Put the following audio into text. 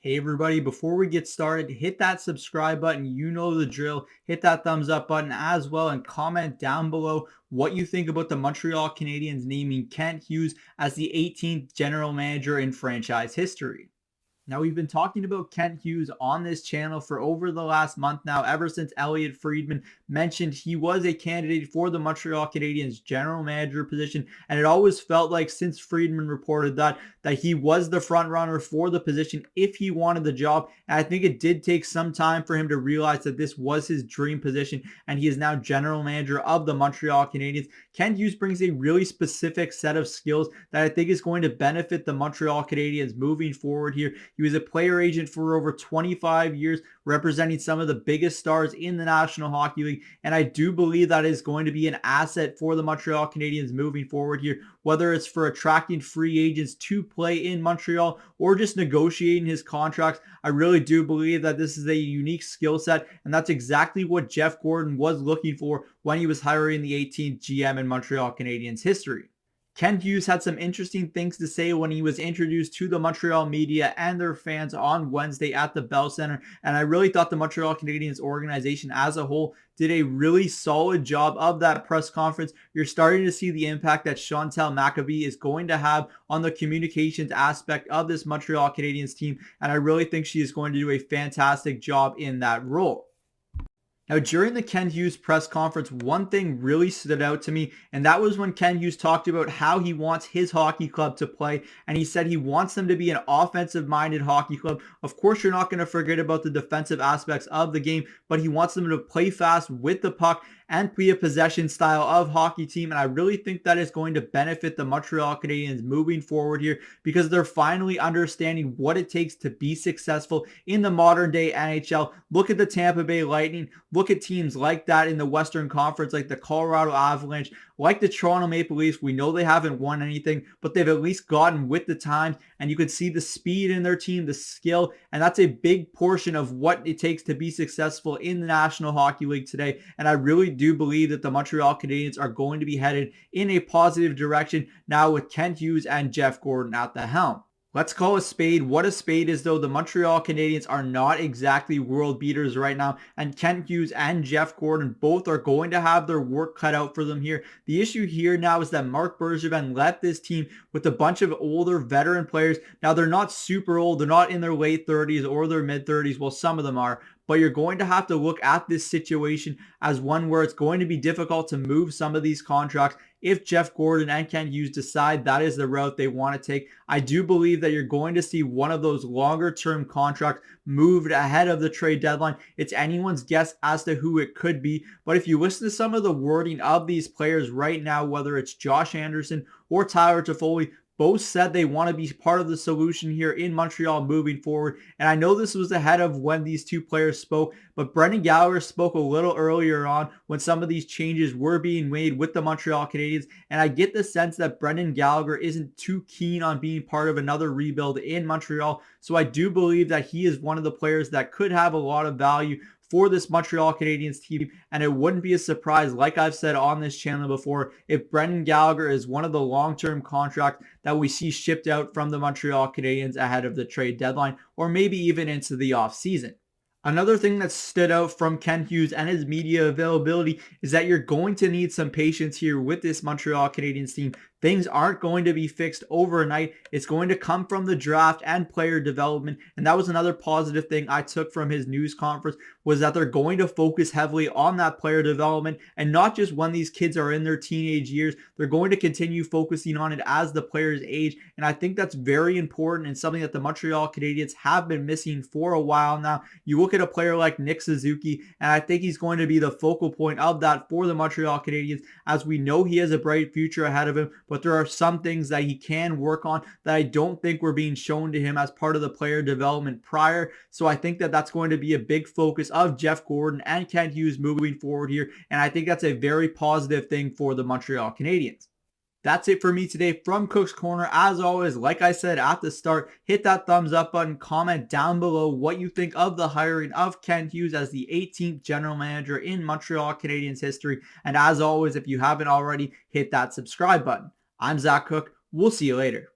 Hey everybody, before we get started, hit that subscribe button. You know the drill. Hit that thumbs up button as well and comment down below what you think about the Montreal Canadiens naming Kent Hughes as the 18th general manager in franchise history. Now, we've been talking about Kent Hughes on this channel for over the last month now, ever since Elliot Friedman mentioned he was a candidate for the Montreal Canadiens general manager position. And it always felt like, since Friedman reported that he was the front runner for the position if he wanted the job. And I think it did take some time for him to realize that this was his dream position, and he is now general manager of the Montreal Canadiens. Kent Hughes brings a really specific set of skills that I think is going to benefit the Montreal Canadiens moving forward here. He was a player agent for over 25 years, representing some of the biggest stars in the National Hockey League. And I do believe that is going to be an asset for the Montreal Canadiens moving forward here, whether it's for attracting free agents to play in Montreal or just negotiating his contracts. I really do believe that this is a unique skill set, and that's exactly what Jeff Gorton was looking for when he was hiring the 18th GM in Montreal Canadiens history. Kent Hughes had some interesting things to say when he was introduced to the Montreal media and their fans on Wednesday at the Bell Center, and I really thought the Montreal Canadiens organization as a whole did a really solid job of that press conference. You're starting to see the impact that Chantal Machabée is going to have on the communications aspect of this Montreal Canadiens team, and I really think she is going to do a fantastic job in that role. Now, during the Kent Hughes press conference, one thing really stood out to me, and that was when Kent Hughes talked about how he wants his hockey club to play, and he said he wants them to be an offensive-minded hockey club. Of course, you're not going to forget about the defensive aspects of the game, but he wants them to play fast with the puck and be a possession style of hockey team. And I really think that is going to benefit the Montreal Canadiens moving forward here, because they're finally understanding what it takes to be successful in the modern day NHL. Look at the Tampa Bay Lightning. Look at teams like that in the Western Conference, like the Colorado Avalanche, like the Toronto Maple Leafs. We know they haven't won anything, but they've at least gotten with the times, and you can see the speed in their team, the skill, and that's a big portion of what it takes to be successful in the National Hockey League today. And I really do believe that the Montreal Canadiens are going to be headed in a positive direction now with Kent Hughes and Jeff Gorton at the helm. Let's call a spade what a spade is, though. The Montreal Canadiens are not exactly world beaters right now, and Kent Hughes and Jeff Gorton both are going to have their work cut out for them here. The issue here now is that Marc Bergevin left this team with a bunch of older veteran players. Now, they're not super old. They're not in their late 30s or their mid 30s. Well, some of them are. But you're going to have to look at this situation as one where it's going to be difficult to move some of these contracts if Jeff Gorton and Kent Hughes decide that is the route they want to take. I do believe that you're going to see one of those longer term contracts moved ahead of the trade deadline. It's anyone's guess as to who it could be. But if you listen to some of the wording of these players right now, whether it's Josh Anderson or Tyler Toffoli, both said they want to be part of the solution here in Montreal moving forward. And I know this was ahead of when these two players spoke, but Brendan Gallagher spoke a little earlier on when some of these changes were being made with the Montreal Canadiens. And I get the sense that Brendan Gallagher isn't too keen on being part of another rebuild in Montreal. So I do believe that he is one of the players that could have a lot of value for this Montreal Canadiens team, and it wouldn't be a surprise, like I've said on this channel before, if Brendan Gallagher is one of the long-term contracts that we see shipped out from the Montreal Canadiens ahead of the trade deadline, or maybe even into the offseason. Another thing that stood out from Kent Hughes and his media availability is that you're going to need some patience here with this Montreal Canadiens team. Things aren't going to be fixed overnight. It's going to come from the draft and player development. And that was another positive thing I took from his news conference, was that they're going to focus heavily on that player development, and not just when these kids are in their teenage years. They're going to continue focusing on it as the players age. And I think that's very important and something that the Montreal Canadiens have been missing for a while now. You look at a player like Nick Suzuki, and I think he's going to be the focal point of that for the Montreal Canadiens, as we know he has a bright future ahead of him. But there are some things that he can work on that I don't think were being shown to him as part of the player development prior. So I think that that's going to be a big focus of Jeff Gorton and Kent Hughes moving forward here. And I think that's a very positive thing for the Montreal Canadiens. That's it for me today from Cook's Corner. As always, like I said at the start, hit that thumbs up button, comment down below what you think of the hiring of Kent Hughes as the 18th general manager in Montreal Canadiens history. And as always, if you haven't already, hit that subscribe button. I'm Zach Cook. We'll see you later.